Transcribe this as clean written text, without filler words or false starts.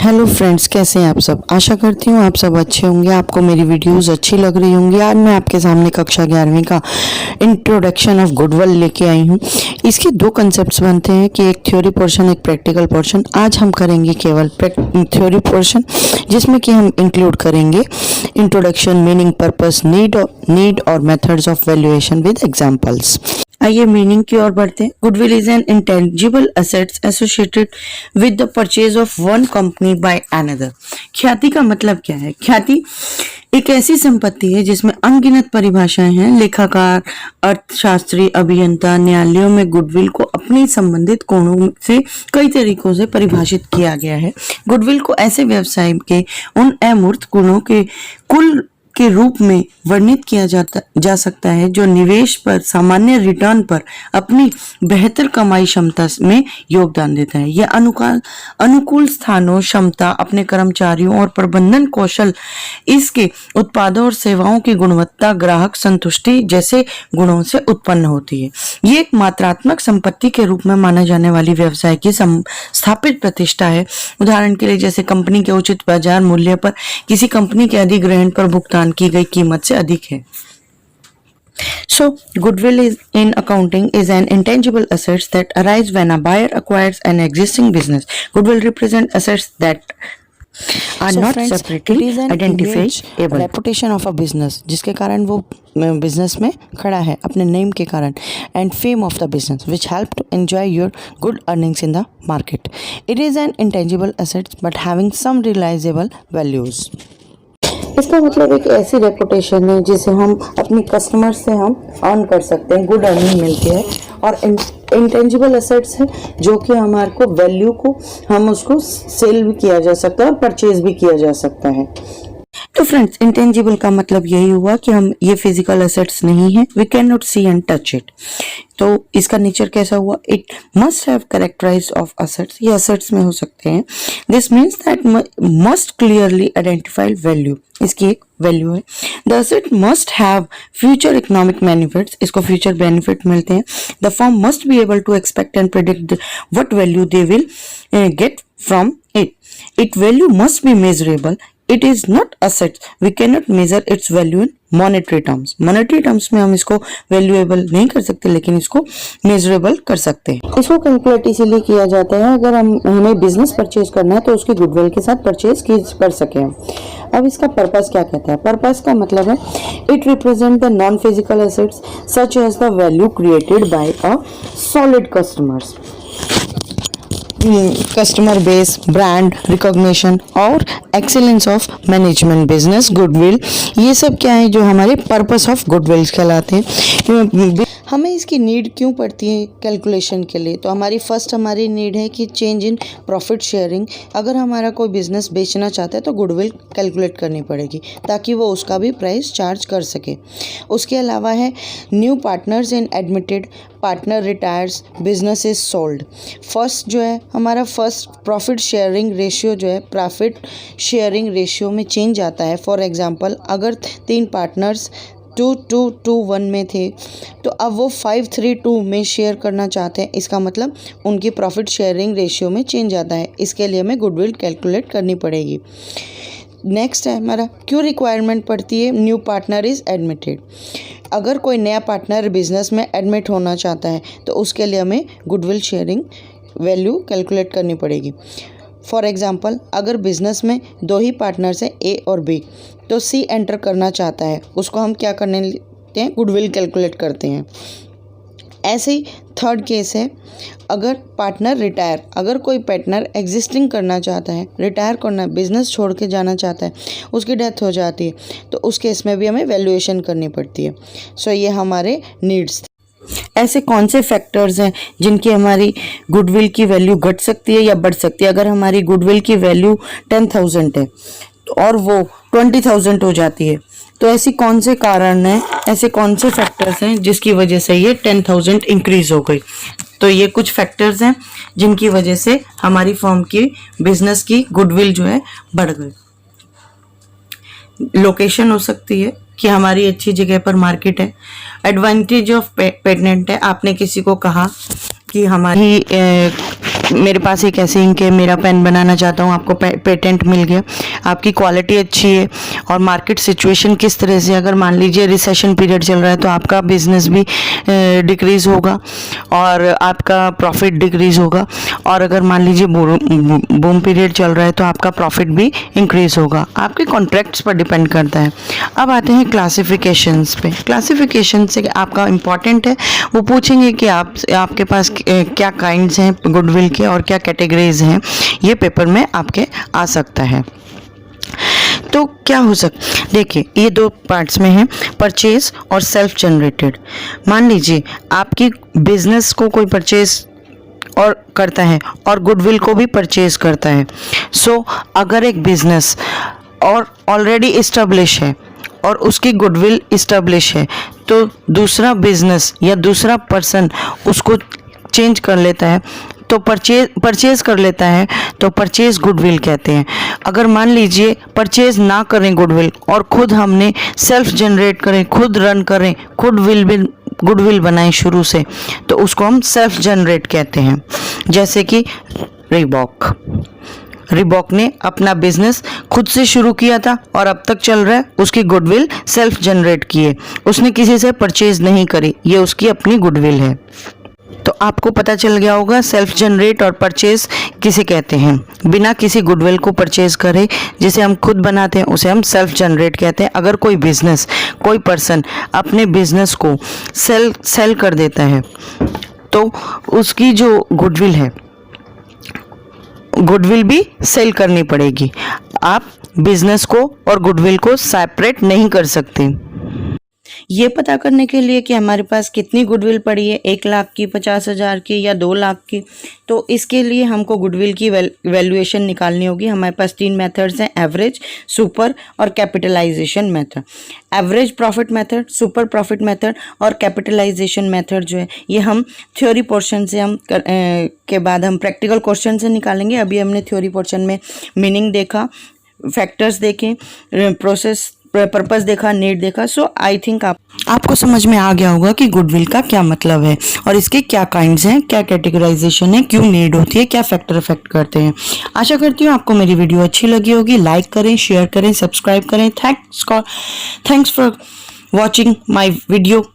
Hello friends, कैसे हैं आप सब। आशा करती हूँ आप सब अच्छे होंगे, आपको मेरी वीडियोस अच्छी लग रही होंगी। आज मैं आपके सामने कक्षा 11वीं का इंट्रोडक्शन ऑफ गुडविल लेके आई हूँ। इसके दो कंसेप्ट्स बनते हैं कि एक थ्योरी पोर्शन, एक प्रैक्टिकल पोर्शन। आज हम करेंगे केवल थ्योरी पोर्शन, जिसमें कि हम इंक्लूड करेंगे इंट्रोडक्शन, मीनिंग, पर्पस, नीड और methods of valuation with examples. आइए मीनिंग की ओर बढ़ते हैं। Goodwill is an intangible assets associated with the purchase of one company by another. ख्याति का मतलब क्या है? ख्याति एक ऐसी संपत्ति है जिसमें अनगिनत परिभाषाएं हैं। लेखाकार, अर्थशास्त्री, अभियंता, न्यायालयों में गुडविल को अपनी संबंधित कोणों से कई तरीकों से परिभाषित किया गया है। गुडविल को ऐसे व्यवसाय के उन अमूर्त गुणों के कुल के रूप में वर्णित किया जा सकता है जो निवेश पर सामान्य रिटर्न पर अपनी बेहतर कमाई क्षमता में योगदान देता है। यह अनुकूल स्थानों, क्षमता, अपने कर्मचारियों और प्रबंधन कौशल, इसके उत्पादों और सेवाओं की गुणवत्ता, ग्राहक संतुष्टि जैसे गुणों से उत्पन्न होती है। ये एक मात्रात्मक संपत्ति के रूप में माना जाने वाली व्यवसाय की स्थापित प्रतिष्ठा है। उदाहरण के लिए जैसे कंपनी के उचित बाजार मूल्य पर किसी कंपनी के अधिग्रहण पर भुगतान की गई कीमत से अधिक है। So, goodwill is in accounting is an intangible assets that arise when a buyer acquires an existing business. Goodwill represent assets that are not separately identifiable. Reputation of a business, जिसके कारण वो बिजनेस में खड़ा है अपने name के कारण, and fame of the business which help to enjoy your good earnings in the market. It is an intangible assets but having some realizable values. इसका मतलब एक ऐसी रेपुटेशन है जिसे हम अपने कस्टमर से हम अर्न कर सकते हैं, गुड अर्निंग मिलती है। और इंटेंजिबल एसेट्स है जो कि हमारे को वैल्यू को हम उसको सेल भी किया जा सकता है और परचेज भी किया जा सकता है। तो फ्रेंड्स, इंटेंजिबल का मतलब यही हुआ कि हम ये फिजिकल एसेट्स नहीं है, we can not see and touch it. तो इसका नेचर कैसा हुआ? It must have characterize of assets, ये असेट्स में हो सकते हैं। This means that must clearly identified value, इसकी एक वैल्यू है। The asset must have future economic benefits, इसको फ्यूचर बेनिफिट मिलते हैं। The firm must be able to expect and predict what value they will get from it. It value must be measurable. It is not assets. We cannot measure its value in monetary terms. Monetary terms में हम इसको valuable नहीं कर सकते, लेकिन इसको measurable कर सकते हैं। इसको कैलकुलेट इसीलिए किया जाता है अगर हमें बिजनेस परचेज करना है तो उसकी गुडविल के साथ परचेज कर सके। अब इसका पर्पस क्या कहता है? पर्पस का मतलब है it represent the non physical assets such as the value created by a solid customers, customer base, brand recognition और excellence of management, business goodwill. ये सब क्या है जो हमारे पर्पस ऑफ गुडविल कहलाते हैं। हमें इसकी नीड क्यों पड़ती है कैलकुलेशन के लिए? तो हमारी नीड है कि चेंज इन प्रॉफिट शेयरिंग। अगर हमारा कोई बिजनेस बेचना चाहता है तो गुडविल कैलकुलेट करनी पड़ेगी ताकि वो उसका भी प्राइस चार्ज कर सके। उसके अलावा है new partners in admitted, partner retires, business is sold. First जो है हमारा फर्स्ट प्रॉफिट शेयरिंग रेशियो जो है प्रॉफिट शेयरिंग रेशियो में चेंज आता है। फॉर एग्जांपल, अगर 3 पार्टनर्स 2-2-2-1 में थे तो अब वो 5-3-2 में शेयर करना चाहते हैं। इसका मतलब उनकी प्रॉफिट शेयरिंग रेशियो में चेंज आता है। इसके लिए हमें गुडविल कैलकुलेट करनी पड़ेगी। नेक्स्ट है हमारा क्यों रिक्वायरमेंट पड़ती है? New partner is admitted. अगर कोई नया पार्टनर बिजनेस में एडमिट होना चाहता है तो उसके लिए हमें गुडविल शेयरिंग वैल्यू कैलकुलेट करनी पड़ेगी। फॉर एग्जांपल, अगर बिजनेस में 2 ही पार्टनर्स हैं, ए और बी, तो सी एंटर करना चाहता है, उसको हम क्या करने लेते हैं? गुडविल कैलकुलेट करते हैं। ऐसे ही थर्ड केस है, अगर पार्टनर रिटायर, अगर कोई पार्टनर एग्जिस्टिंग करना चाहता है, रिटायर करना, बिजनेस छोड़ के जाना चाहता है, उसकी डेथ हो जाती है, तो उस केस में भी हमें वैल्यूएशन करनी पड़ती है। सो ये हमारे नीड्स। ऐसे कौन से फैक्टर्स हैं जिनकी हमारी गुडविल की वैल्यू घट सकती है या बढ़ सकती है? अगर हमारी गुडविल की वैल्यू 10,000 है और वो 20,000 हो जाती है, तो ऐसी कौन से कारण हैं, ऐसे कौन से फैक्टर्स हैं जिसकी वजह से ये 10,000 इंक्रीज हो गई? तो ये कुछ फैक्टर्स हैं जिनकी वजह से हमारी फर्म की बिजनेस की गुडविल जो है बढ़ गई। लोकेशन हो सकती है कि हमारी अच्छी जगह पर मार्केट है। एडवांटेज ऑफ पेटेंट है, आपने किसी को कहा कि हमारी मेरे पास एक ऐसे इंक है, मेरा पेन बनाना चाहता हूँ, आपको पेटेंट मिल गया, आपकी क्वालिटी अच्छी है और मार्केट सिचुएशन किस तरह से, अगर मान लीजिए रिसेशन पीरियड चल रहा है तो आपका बिजनेस भी डिक्रीज़ होगा और आपका प्रॉफिट डिक्रीज़ होगा, और अगर मान लीजिए बूम पीरियड चल रहा है तो आपका प्रॉफिट भी इंक्रीज़ होगा। आपके कॉन्ट्रैक्ट्स पर डिपेंड करता है। अब आते हैं क्लासिफिकेशंस पे। क्लासिफिकेशन से आपका इम्पॉर्टेंट है, वो पूछेंगे कि आपके पास क्या काइंड्स हैं गुडविल के और क्या कैटेगरीज हैं, ये पेपर में आपके आ सकता है। तो क्या हो सकता, देखिए ये दो पार्ट्स में है, परचेज और सेल्फ जनरेटेड। मान लीजिए आपकी बिजनेस को कोई परचेज और करता है और गुडविल को भी परचेज करता है। सो अगर एक बिजनेस और ऑलरेडी इस्टेब्लिश है और उसकी गुडविल इस्टेब्लिश है तो दूसरा बिजनेस या दूसरा पर्सन उसको चेंज कर लेता है तो परचेज कर लेता है तो परचेज गुडविल कहते हैं। अगर मान लीजिए परचेज ना करें गुडविल और खुद हमने सेल्फ जनरेट करें, खुद रन करें, खुद गुडविल बनाएं शुरू से, तो उसको हम सेल्फ जनरेट कहते हैं। जैसे कि रिबॉक ने अपना बिजनेस खुद से शुरू किया था और अब तक चल रहा है, उसकी गुडविल सेल्फ जनरेट की है, उसने किसी से परचेज नहीं करी, ये उसकी अपनी गुडविल है। तो आपको पता चल गया होगा सेल्फ जनरेट और परचेज किसे कहते हैं। बिना किसी गुडविल को परचेज करे जिसे हम खुद बनाते हैं उसे हम सेल्फ जनरेट कहते हैं। अगर कोई बिजनेस, कोई पर्सन अपने बिजनेस को सेल कर देता है तो उसकी जो गुडविल है, गुडविल भी सेल करनी पड़ेगी। आप बिजनेस को और गुडविल को सेपरेट नहीं कर सकते। ये पता करने के लिए कि हमारे पास कितनी गुडविल पड़ी है, 1 लाख की, 50,000 की या 2 लाख की, तो इसके लिए हमको गुडविल की वैल्यूएशन निकालनी होगी। हमारे पास 3 मेथड्स हैं, एवरेज, सुपर और capitalization method. Average profit method, super profit method और कैपिटलाइजेशन मेथड जो है ये हम थ्योरी पोर्शन से के बाद हम प्रैक्टिकल क्वेश्चन से निकालेंगे। अभी हमने थ्योरी पोर्शन में मीनिंग देखा, फैक्टर्स देखे, प्रोसेस पर्पस देखा, नीड देखा। सो आई थिंक आपको समझ में आ गया होगा कि गुडविल का क्या मतलब है और इसके क्या काइंड्स हैं, क्या कैटेगराइजेशन है, क्यों नीड होती है, क्या फैक्टर अफेक्ट करते हैं। आशा करती हूँ आपको मेरी वीडियो अच्छी लगी होगी। लाइक करें, शेयर करें, सब्सक्राइब करें। Thanks for watching my video.